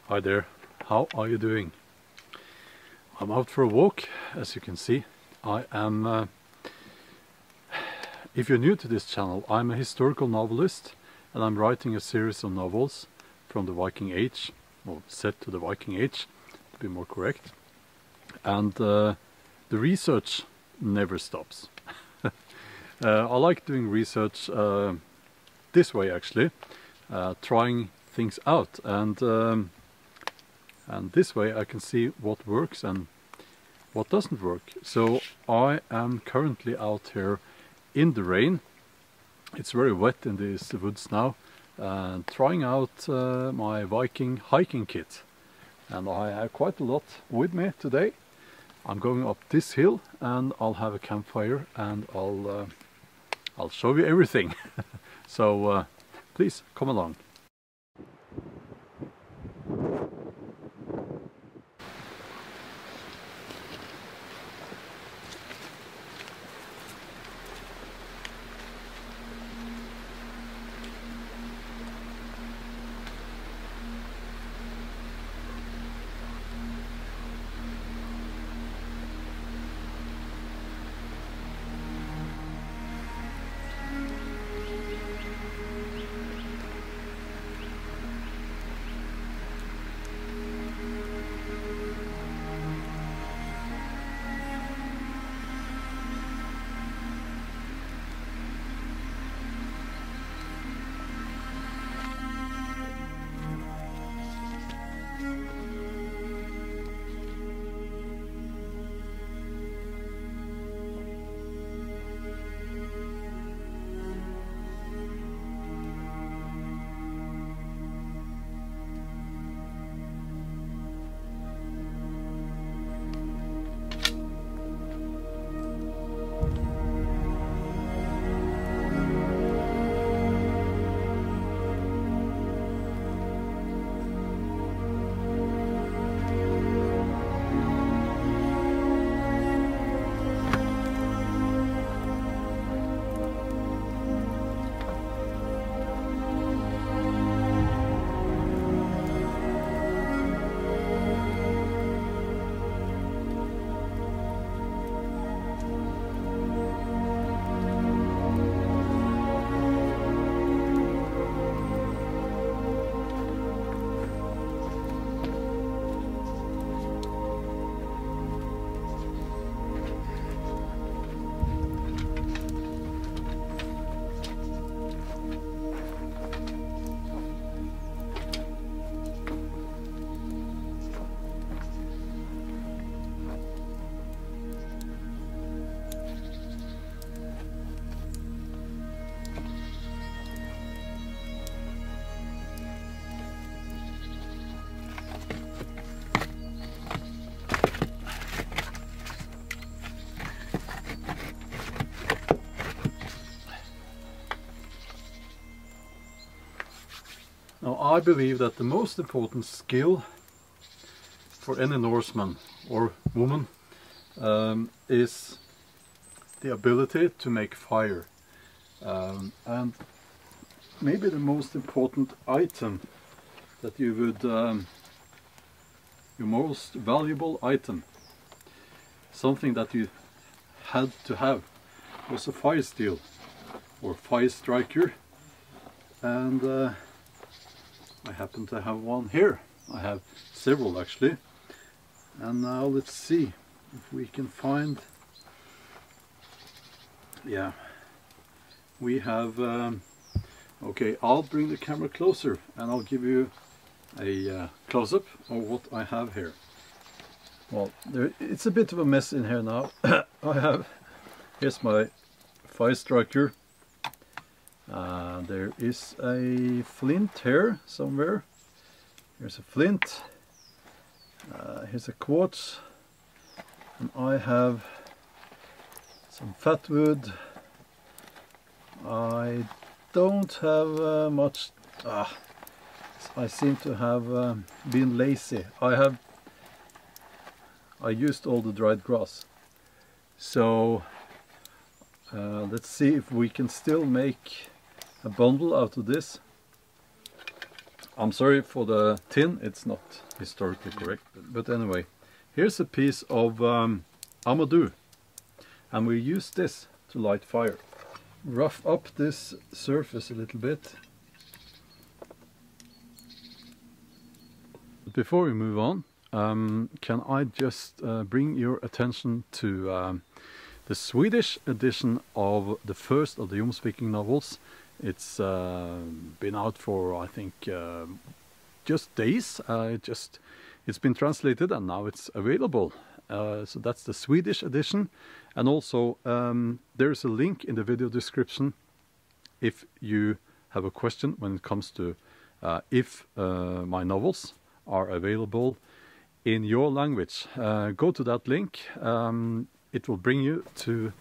Hi there, how are you doing? I'm out for a walk, as you can see. I am, if you're new to this channel, I'm a historical novelist and I'm writing a series of novels from the Viking Age, or set to the Viking Age, to be more correct. And the research never stops. I like doing research this way actually, trying things out, and this way I can see what works and what doesn't work. So I am currently out here in the rain. It's very wet in these woods now, trying out my Viking hiking kit, and I have quite a lot with me today. I'm going up this hill and I'll have a campfire and I'll show you everything. So please come along. Now, I believe that the most important skill for any Norseman or woman is the ability to make fire. And maybe the most important item that you would, your most valuable item, something that you had to have, was a fire steel or fire striker. And I happen to have one here. I have several actually. And now let's see if we can find, yeah, we have, okay, I'll bring the camera closer and I'll give you a close-up of what I have here. Well, it's a bit of a mess in here now. Here's my fire striker. There is a flint here somewhere. Here's a flint. Here's a quartz. And I have some fat wood. I don't have much. I seem to have been lazy. I used all the dried grass. So let's see if we can still make a bundle out of this. I'm sorry for the tin, it's not historically correct, but anyway, here's a piece of amadou, and we use this to light fire. Rough up this surface a little bit. Before we move on, can I just bring your attention to the Swedish edition of the first of the Jomsviking novels. It's been out for, I think, just days. It's been translated and now it's available. So that's the Swedish edition. And also there's a link in the video description if you have a question when it comes to if my novels are available in your language. Go to that link. It will bring you to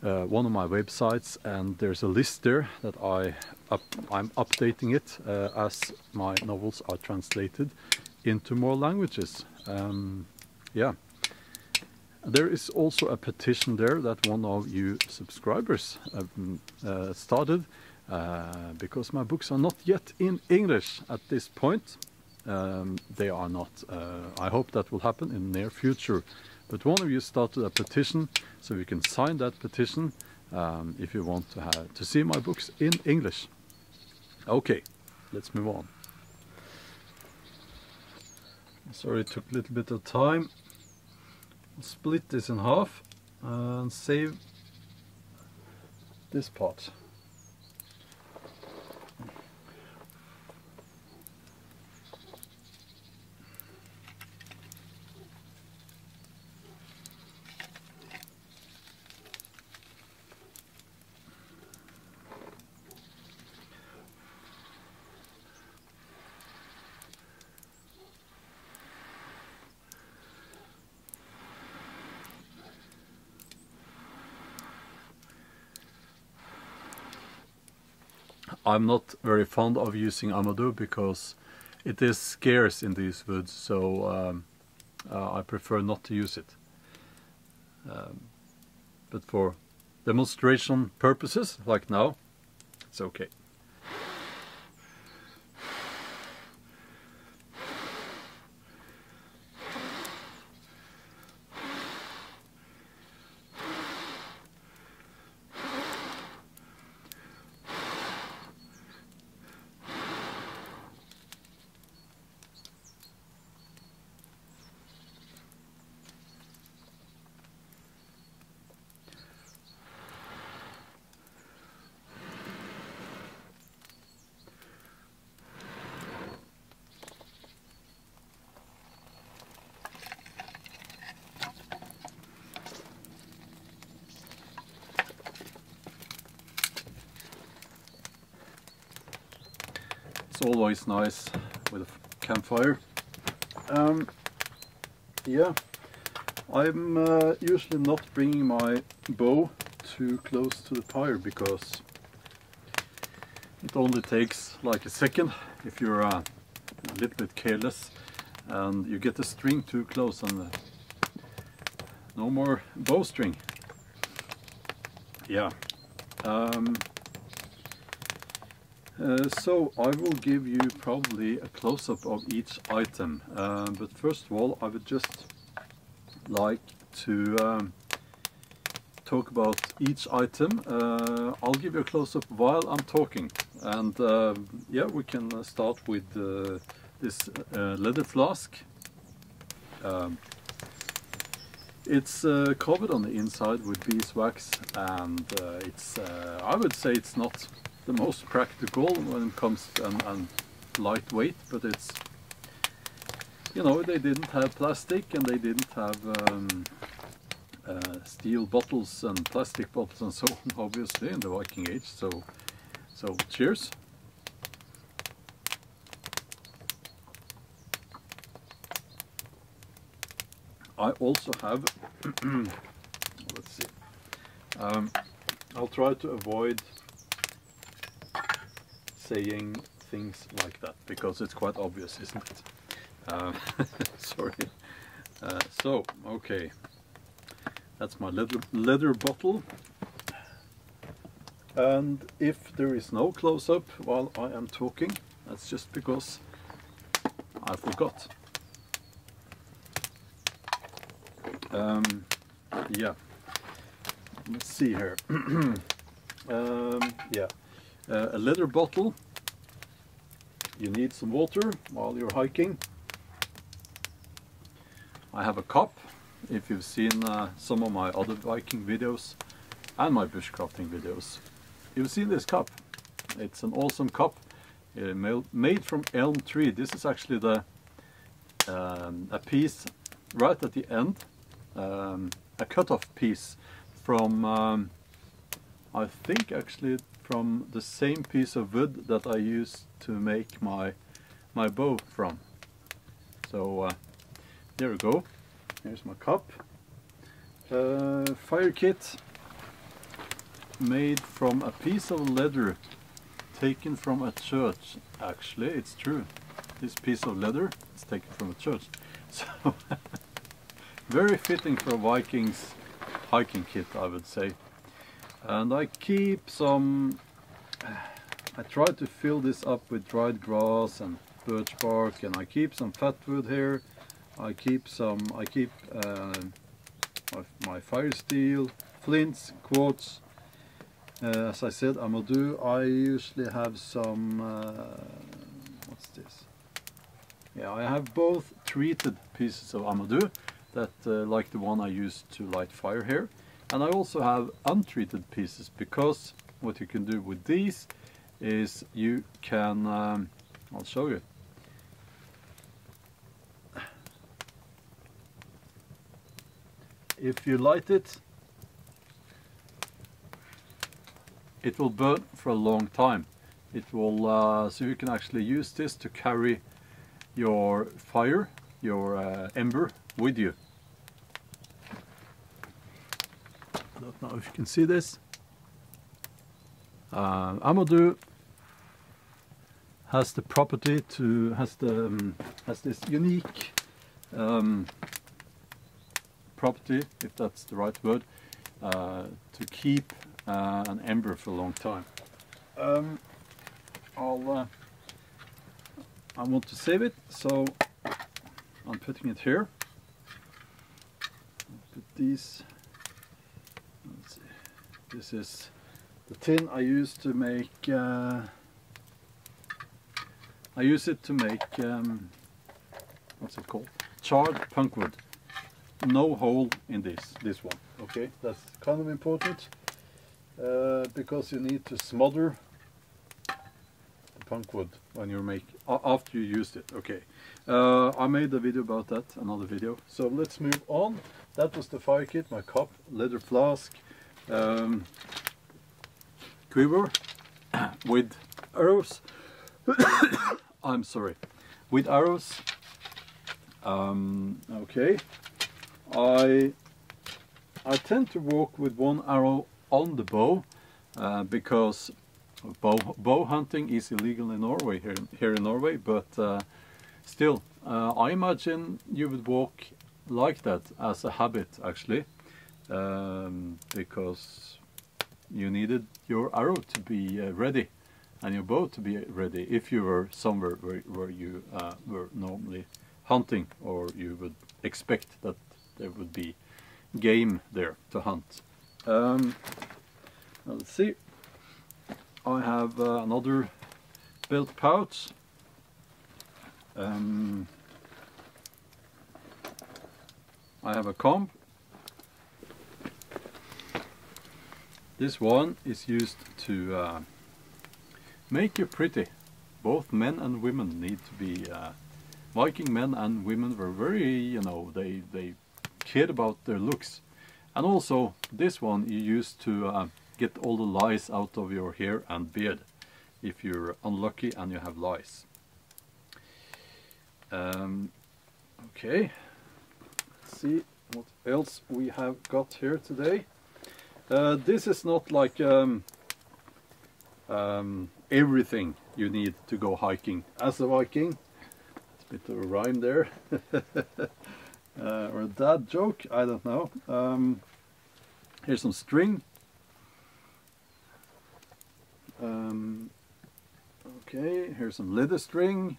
one of my websites, and there's a list there that I'm updating it as my novels are translated into more languages. Yeah. There is also a petition there that one of you subscribers started because my books are not yet in English at this point. They are not. I hope that will happen in the near future. But one of you started a petition, so you can sign that petition if you want to see my books in English. Okay, let's move on. Sorry, it took a little bit of time. I'll split this in half and save this part. I'm not very fond of using amadou because it is scarce in these woods, so I prefer not to use it. But for demonstration purposes, like now, it's okay. It's always nice with a campfire. Yeah, I'm usually not bringing my bow too close to the fire because it only takes like a second if you're a little bit careless and you get the string too close and no more bowstring. Yeah. So I will give you probably a close-up of each item, but first of all I would just like to talk about each item. I'll give you a close-up while I'm talking, and yeah, we can start with this leather flask. It's covered on the inside with beeswax, and it's I would say it's not the most practical when it comes to and lightweight, but it's, you know, they didn't have plastic and they didn't have steel bottles and plastic bottles and so on, obviously, in the Viking Age. So cheers. I also have let's see, I'll try to avoid saying things like that because it's quite obvious, isn't it? Sorry. So, okay, that's my leather bottle, and if there is no close-up while I am talking, That's just because I forgot. Yeah, let's see here. Yeah, a leather bottle. You need some water while you're hiking. I have a cup. If you've seen some of my other Viking videos and my bushcrafting videos, you've seen this cup. It's an awesome cup made from elm tree. This is actually the a piece right at the end, a cut-off piece from I think actually from the same piece of wood that I used to make my bow from. So there we go. Here's my cup. Fire kit made from a piece of leather taken from a church. Actually, it's true. This piece of leather is taken from a church. So very fitting for a Vikings hiking kit, I would say. And I keep some, I try to fill this up with dried grass and birch bark, and I keep some fat wood here. I keep my fire steel, flints, quartz. As I said, amadou. I usually have some, what's this? Yeah, I have both treated pieces of amadou, that like the one I used to light fire here. And I also have untreated pieces, because what you can do with these is you can, I'll show you. If you light it, it will burn for a long time. It will, so you can actually use this to carry your fire, your ember, with you. I don't know if you can see this. Amadou has the property to has this unique property, if that's the right word, to keep an ember for a long time. I want to save it, so I'm putting it here. I'll put these. Let's see. This is the tin I used to make. I use it to make what's it called? Charred punkwood. No hole in this one. Okay, that's kind of important because you need to smother the punkwood when you make after you used it. Okay, I made a video about that, another video. So let's move on. That was the fire kit, my cup, leather flask, quiver with arrows. I'm sorry, with arrows. Okay. I tend to walk with one arrow on the bow because bow hunting is illegal in Norway, here in Norway, but still I imagine you would walk like that as a habit, actually, because you needed your arrow to be ready and your bow to be ready if you were somewhere where you were normally hunting, or you would expect that there would be game there to hunt. Let's see. I have another belt pouch. I have a comb. This one is used to make you pretty. Both men and women need to be. Viking men and women were very, you know, they cared about their looks. And also this one you use to get all the lice out of your hair and beard if you're unlucky and you have lice. Okay, let's see what else we have got here today. This is not like everything you need to go hiking as a Viking. Bit of a rhyme there, or a dad joke, I don't know. Here's some string. Okay, Okay, here's some leather string.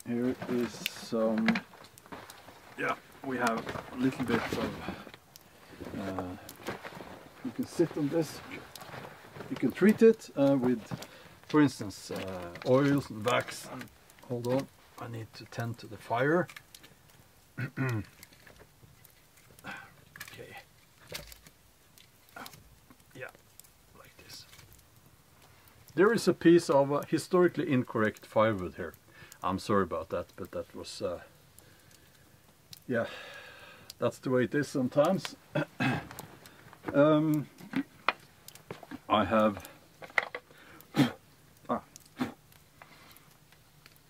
Here is some, yeah, we have a little bit of, you can sit on this, you can treat it with, for instance, oils and wax. And hold on, I need to tend to the fire. Okay. Yeah, like this. There is a piece of historically incorrect firewood here. I'm sorry about that, but that was, yeah, that's the way it is sometimes. I have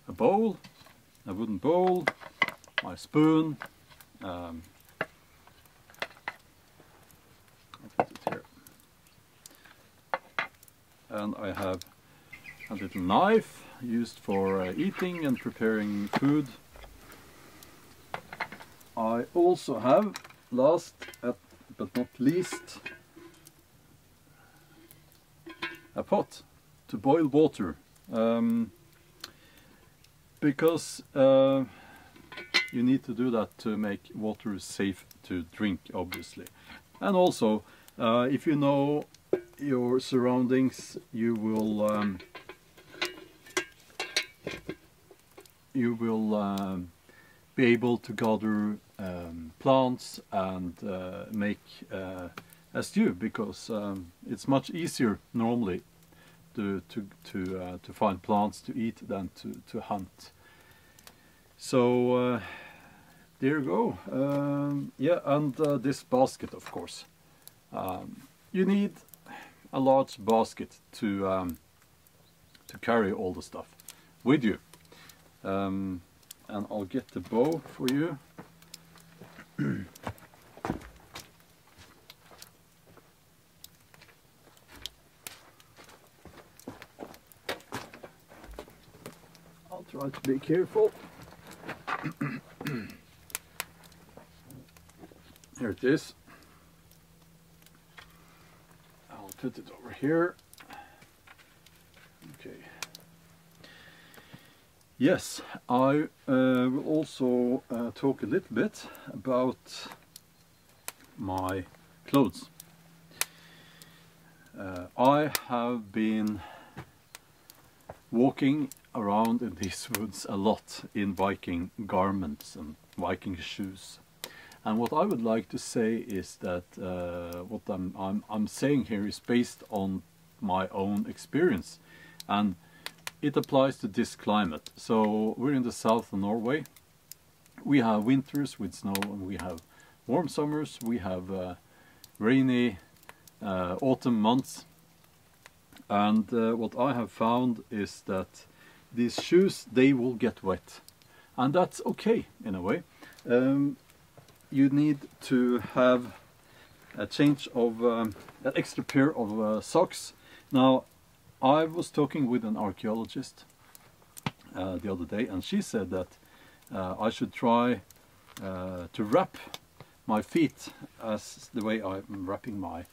a bowl, a wooden bowl, my spoon, I'll put it here, and I have a little knife used for eating and preparing food. I also have, last but not least, a pot to boil water, because you need to do that to make water safe to drink, obviously. And also, if you know your surroundings, you will be able to gather plants and make a stew, because it's much easier normally to find plants to eat than to hunt. So there you go. Yeah, and this basket, of course. You need a large basket to carry all the stuff with you. And I'll get the bow for you. I'll try to be careful. Here it is. I'll put it over here. Okay. Yes, I will also talk a little bit about my clothes. I have been walking around in these woods a lot in Viking garments and Viking shoes. And what I would like to say is that what I'm saying here is based on my own experience, and it applies to this climate. So we're in the south of Norway. We have winters with snow, and we have warm summers. We have rainy autumn months. And what I have found is that these shoes, they will get wet. And that's okay in a way. You need to have a change of an extra pair of socks. Now, I was talking with an archaeologist the other day, and she said that I should try to wrap my feet as the way I'm wrapping my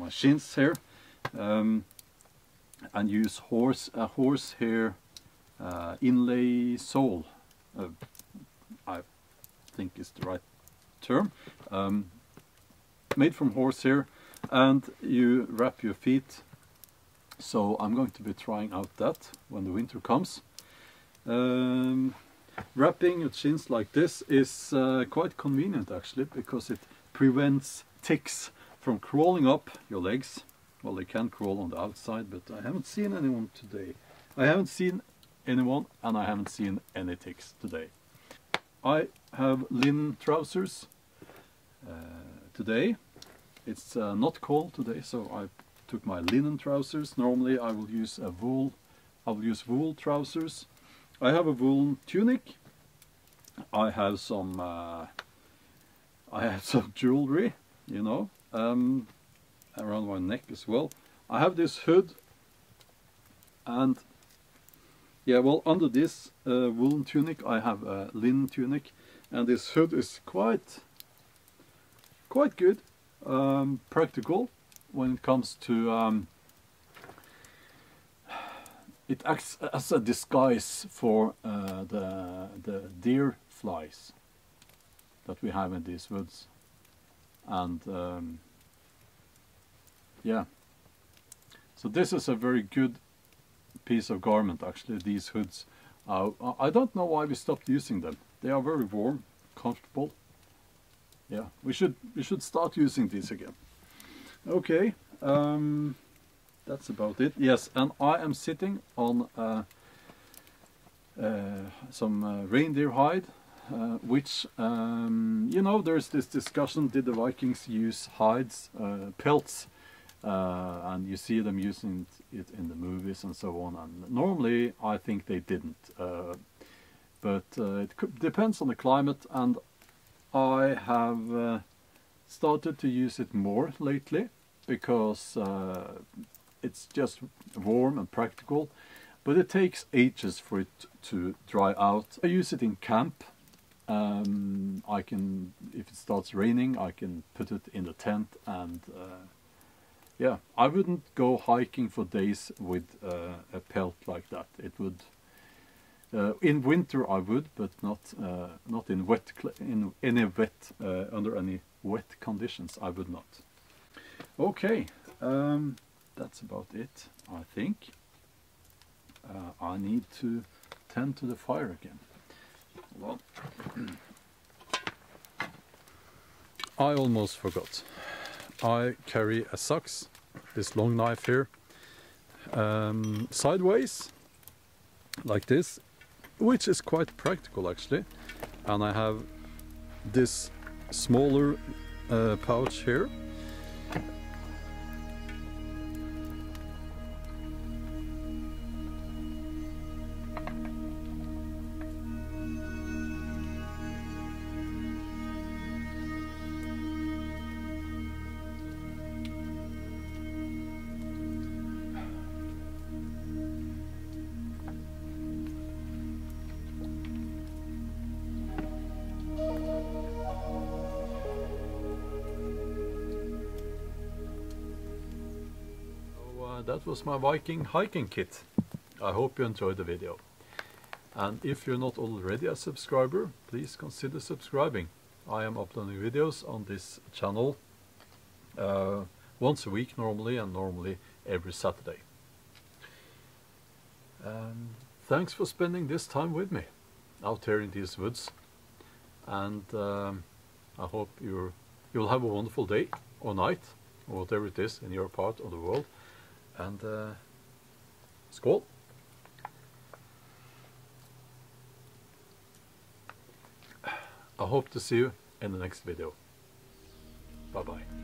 shins here, and use a horsehair inlay sole. I think is the right term. Made from horsehair, and you wrap your feet. So I'm going to be trying out that when the winter comes. Wrapping your shins like this is quite convenient actually, because it prevents ticks from crawling up your legs. Well, they can crawl on the outside, but I haven't seen anyone today. I haven't seen anyone, and I haven't seen any ticks today. I have linen trousers today. It's not cold today, so I took my linen trousers. Normally I will use wool trousers. I have a woolen tunic. I have some jewelry, you know, around my neck as well. I have this hood, and yeah, well, under this woolen tunic I have a linen tunic, and this hood is quite good, practical when it comes to it acts as a disguise for the deer flies that we have in these woods. And yeah, so this is a very good piece of garment actually, these hoods. I don't know why we stopped using them. They are very warm, comfortable. Yeah, we should start using these again. Okay, that's about it. Yes, and I am sitting on some reindeer hide, which you know, there's this discussion: did the Vikings use hides, pelts? And you see them using it in the movies and so on. And normally, I think they didn't. But it depends on the climate, and I have started to use it more lately because it's just warm and practical, but it takes ages for it to dry out. I use it in camp. I can, if it starts raining, I can put it in the tent, and yeah, I wouldn't go hiking for days with a pelt like that. It would. In winter I would, but not in wet, under any wet conditions. I would not. Okay, that's about it. I think I need to tend to the fire again. Hold on. I almost forgot. I carry a sax, this long knife here, sideways, like this, which is quite practical actually. And I have this smaller pouch here. That was my Viking hiking kit. I hope you enjoyed the video. And if you're not already a subscriber, please consider subscribing. I am uploading videos on this channel once a week normally, and normally every Saturday. Thanks for spending this time with me out here in these woods. And I hope you'll have a wonderful day or night, or whatever it is in your part of the world. And skål! I hope to see you in the next video. Bye bye.